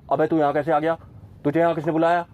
अबे तू यहाँ कैसे आ गया? तुझे यहाँ किसने बुलाया?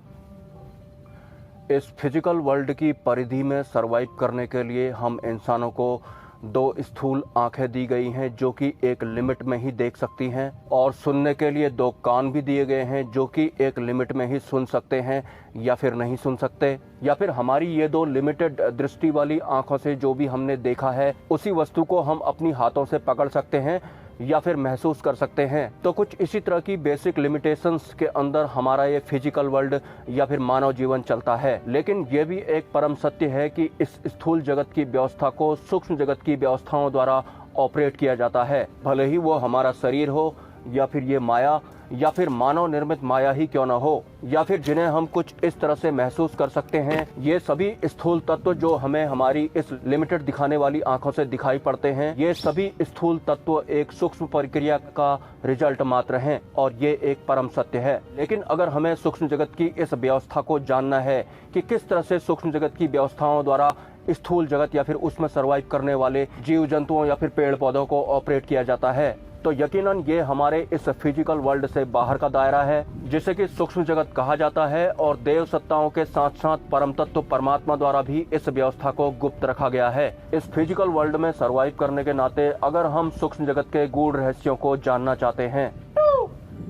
इस फिजिकल वर्ल्ड की परिधि में सरवाइव करने के लिए हम इंसानों को दो स्थूल आंखें दी गई हैं जो कि एक लिमिट में ही देख सकती हैं, और सुनने के लिए दो कान भी दिए गए हैं जो कि एक लिमिट में ही सुन सकते हैं या फिर नहीं सुन सकते। या फिर हमारी ये दो लिमिटेड दृष्टि वाली आंखों से जो भी हमने देखा है उसी वस्तु को हम अपनी हाथों से पकड़ सकते हैं या फिर महसूस कर सकते हैं। तो कुछ इसी तरह की बेसिक लिमिटेशंस के अंदर हमारा ये फिजिकल वर्ल्ड या फिर मानव जीवन चलता है। लेकिन ये भी एक परम सत्य है कि इस स्थूल जगत की व्यवस्था को सूक्ष्म जगत की व्यवस्थाओं द्वारा ऑपरेट किया जाता है, भले ही वो हमारा शरीर हो या फिर ये माया या फिर मानव निर्मित माया ही क्यों न हो, या फिर जिन्हें हम कुछ इस तरह से महसूस कर सकते हैं। ये सभी स्थूल तत्व जो हमें हमारी इस लिमिटेड दिखाने वाली आंखों से दिखाई पड़ते हैं, ये सभी स्थूल तत्व एक सूक्ष्म प्रक्रिया का रिजल्ट मात्र हैं और ये एक परम सत्य है। लेकिन अगर हमें सूक्ष्म जगत की इस व्यवस्था को जानना है कि किस तरह से सूक्ष्म जगत की व्यवस्थाओं द्वारा स्थूल जगत या फिर उसमें सर्वाइव करने वाले जीव जंतुओं या फिर पेड़ पौधों को ऑपरेट किया जाता है, तो यकीनन ये हमारे इस फिजिकल वर्ल्ड से बाहर का दायरा है जिसे कि सूक्ष्म जगत कहा जाता है। और देव सत्ताओं के साथ साथ परम तत्व परमात्मा द्वारा भी इस व्यवस्था को गुप्त रखा गया है। इस फिजिकल वर्ल्ड में सरवाइव करने के नाते अगर हम सूक्ष्म जगत के गूढ़ रहस्यों को जानना चाहते हैं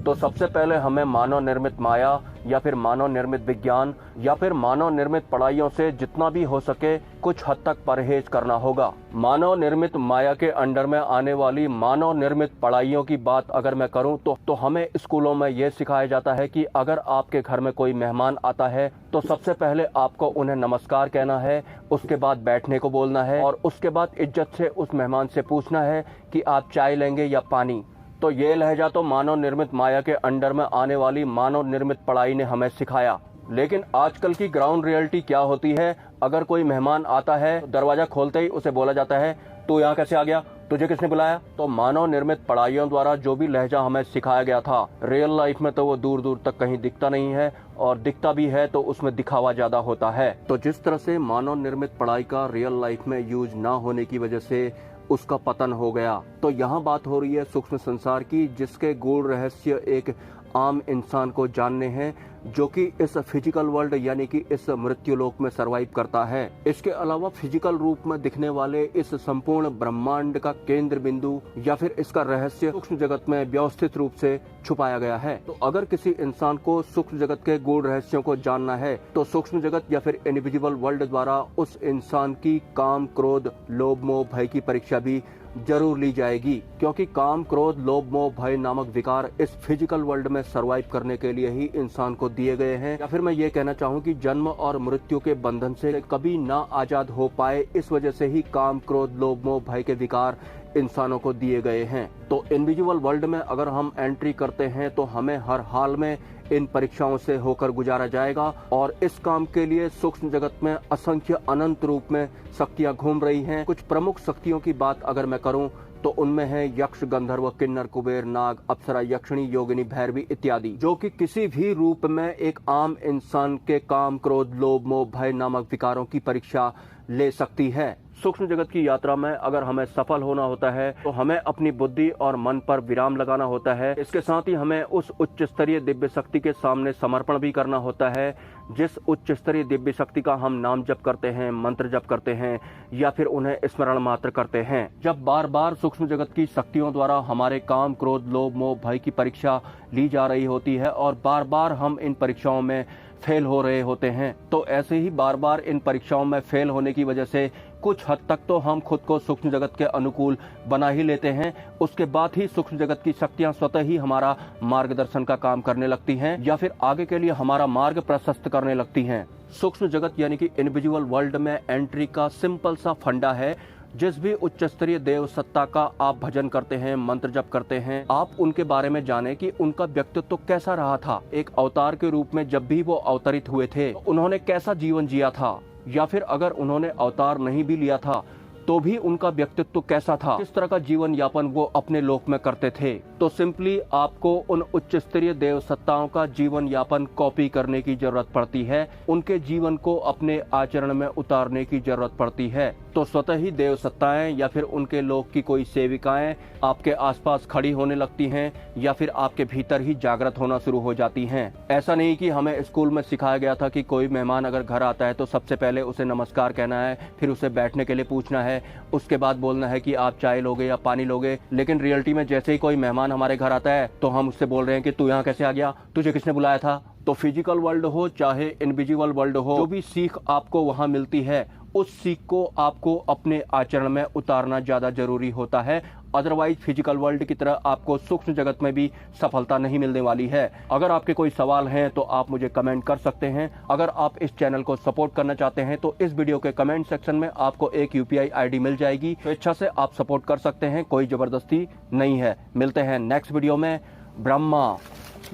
तो सबसे पहले हमें मानव निर्मित माया या फिर मानव निर्मित विज्ञान या फिर मानव निर्मित पढ़ाइयों से जितना भी हो सके कुछ हद तक परहेज करना होगा। मानव निर्मित माया के अंडर में आने वाली मानव निर्मित पढ़ाइयों की बात अगर मैं करूं तो हमें स्कूलों में यह सिखाया जाता है कि अगर आपके घर में कोई मेहमान आता है तो सबसे पहले आपको उन्हें नमस्कार कहना है, उसके बाद बैठने को बोलना है और उसके बाद इज्जत से उस मेहमान से पूछना है कि आप चाय लेंगे या पानी। तो ये लहजा तो मानव निर्मित माया के अंडर में आने वाली मानव निर्मित पढ़ाई ने हमें सिखाया। लेकिन आजकल की ग्राउंड रियलिटी क्या होती है? अगर कोई मेहमान आता है तो दरवाजा खोलते ही उसे बोला जाता है तू यहाँ कैसे आ गया? तुझे किसने बुलाया? तो मानव निर्मित पढ़ाइयों द्वारा जो भी लहजा हमें सिखाया गया था रियल लाइफ में तो वो दूर दूर तक कहीं दिखता नहीं है, और दिखता भी है तो उसमें दिखावा ज्यादा होता है। तो जिस तरह से मानव निर्मित पढ़ाई का रियल लाइफ में यूज ना होने की वजह से उसका पतन हो गया, तो यहाँ बात हो रही है सूक्ष्म संसार की जिसके गूढ़ रहस्य एक आम इंसान को जानने हैं जो कि इस फिजिकल वर्ल्ड यानी कि इस मृत्यु लोक में सरवाइव करता है। इसके अलावा फिजिकल रूप में दिखने वाले इस संपूर्ण ब्रह्मांड का केंद्र बिंदु या फिर इसका रहस्य सूक्ष्म जगत में व्यवस्थित रूप से छुपाया गया है। तो अगर किसी इंसान को सूक्ष्म जगत के गूढ़ रहस्यों को जानना है तो सूक्ष्म जगत या फिर इनविजिबल वर्ल्ड द्वारा उस इंसान की काम क्रोध लोभ मोह भय की परीक्षा भी जरूर ली जाएगी, क्योंकि काम क्रोध लोभ मोह भय नामक विकार इस फिजिकल वर्ल्ड में सरवाइव करने के लिए ही इंसान को दिए गए हैं। या फिर मैं ये कहना चाहूँ कि जन्म और मृत्यु के बंधन से कभी ना आजाद हो पाए, इस वजह से ही काम क्रोध लोभ मोह भय के विकार इंसानों को दिए गए हैं। तो इनविजिबल वर्ल्ड में अगर हम एंट्री करते हैं तो हमें हर हाल में इन परीक्षाओं से होकर गुजारा जाएगा, और इस काम के लिए सूक्ष्म जगत में असंख्य अनंत रूप में शक्तियां घूम रही हैं। कुछ प्रमुख शक्तियों की बात अगर मैं करूं तो उनमें है यक्ष गंधर्व किन्नर कुबेर नाग अप्सरा यक्षिणी योगिनी भैरवी इत्यादि, जो कि किसी भी रूप में एक आम इंसान के काम क्रोध लोभ मोह भय नामक विकारों की परीक्षा ले सकती है। सूक्ष्म जगत की यात्रा में अगर हमें सफल होना होता है तो हमें अपनी बुद्धि और मन पर विराम लगाना होता है। इसके साथ ही हमें उस उच्च स्तरीय दिव्य शक्ति के सामने समर्पण भी करना होता है जिस उच्च स्तरीय दिव्य शक्ति का हम नाम जप करते हैं, मंत्र जप करते हैं या फिर उन्हें स्मरण मात्र करते हैं। जब बार बार सूक्ष्म जगत की शक्तियों द्वारा हमारे काम क्रोध लोभ मोह भय की परीक्षा ली जा रही होती है और बार बार हम इन परीक्षाओं में फेल हो रहे होते हैं, तो ऐसे ही बार बार इन परीक्षाओं में फेल होने की वजह से कुछ हद तक तो हम खुद को सूक्ष्म जगत के अनुकूल बना ही लेते हैं। उसके बाद ही सूक्ष्म जगत की शक्तियां स्वतः ही हमारा मार्गदर्शन का काम करने लगती हैं या फिर आगे के लिए हमारा मार्ग प्रशस्त करने लगती हैं। सूक्ष्म जगत यानी कि इनविजिबल वर्ल्ड में एंट्री का सिंपल सा फंडा है। जिस भी उच्च स्तरीय देव सत्ता का आप भजन करते हैं, मंत्र जप करते हैं, आप उनके बारे में जाने कि उनका व्यक्तित्व कैसा रहा था। एक अवतार के रूप में जब भी वो अवतरित हुए थे तो उन्होंने कैसा जीवन जिया था, या फिर अगर उन्होंने अवतार नहीं भी लिया था तो भी उनका व्यक्तित्व कैसा था, किस तरह का जीवन यापन वो अपने लोक में करते थे। तो सिंपली आपको उन उच्च स्तरीय देव सत्ताओं का जीवन यापन कॉपी करने की जरूरत पड़ती है, उनके जीवन को अपने आचरण में उतारने की जरूरत पड़ती है। तो स्वतः ही देव सत्ताएं या फिर उनके लोग की कोई सेविकाएं आपके आसपास खड़ी होने लगती हैं या फिर आपके भीतर ही जागृत होना शुरू हो जाती हैं। ऐसा नहीं कि हमें स्कूल में सिखाया गया था कि कोई मेहमान अगर घर आता है तो सबसे पहले उसे नमस्कार कहना है, फिर उसे बैठने के लिए पूछना है, उसके बाद बोलना है कि आप चाय लोगे या पानी लोगे। लेकिन रियलिटी में जैसे ही कोई मेहमान हमारे घर आता है तो हम उससे बोल रहे हैं कि तू यहाँ कैसे आ गया, तुझे किसने बुलाया था। तो फिजिकल वर्ल्ड हो चाहे इनविजिबल वर्ल्ड हो, जो भी सीख आपको वहां मिलती है उस सीख को आपको अपने आचरण में उतारना ज्यादा जरूरी होता है। अदरवाइज फिजिकल वर्ल्ड की तरह आपको सूक्ष्म जगत में भी सफलता नहीं मिलने वाली है। अगर आपके कोई सवाल हैं तो आप मुझे कमेंट कर सकते हैं। अगर आप इस चैनल को सपोर्ट करना चाहते हैं तो इस वीडियो के कमेंट सेक्शन में आपको एक UPI ID मिल जाएगी, तो इच्छा से आप सपोर्ट कर सकते हैं, कोई जबरदस्ती नहीं है। मिलते हैं नेक्स्ट वीडियो में। ब्रह्मा,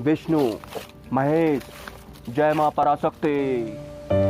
विष्णु, महेश, जय मां पराशक्ति।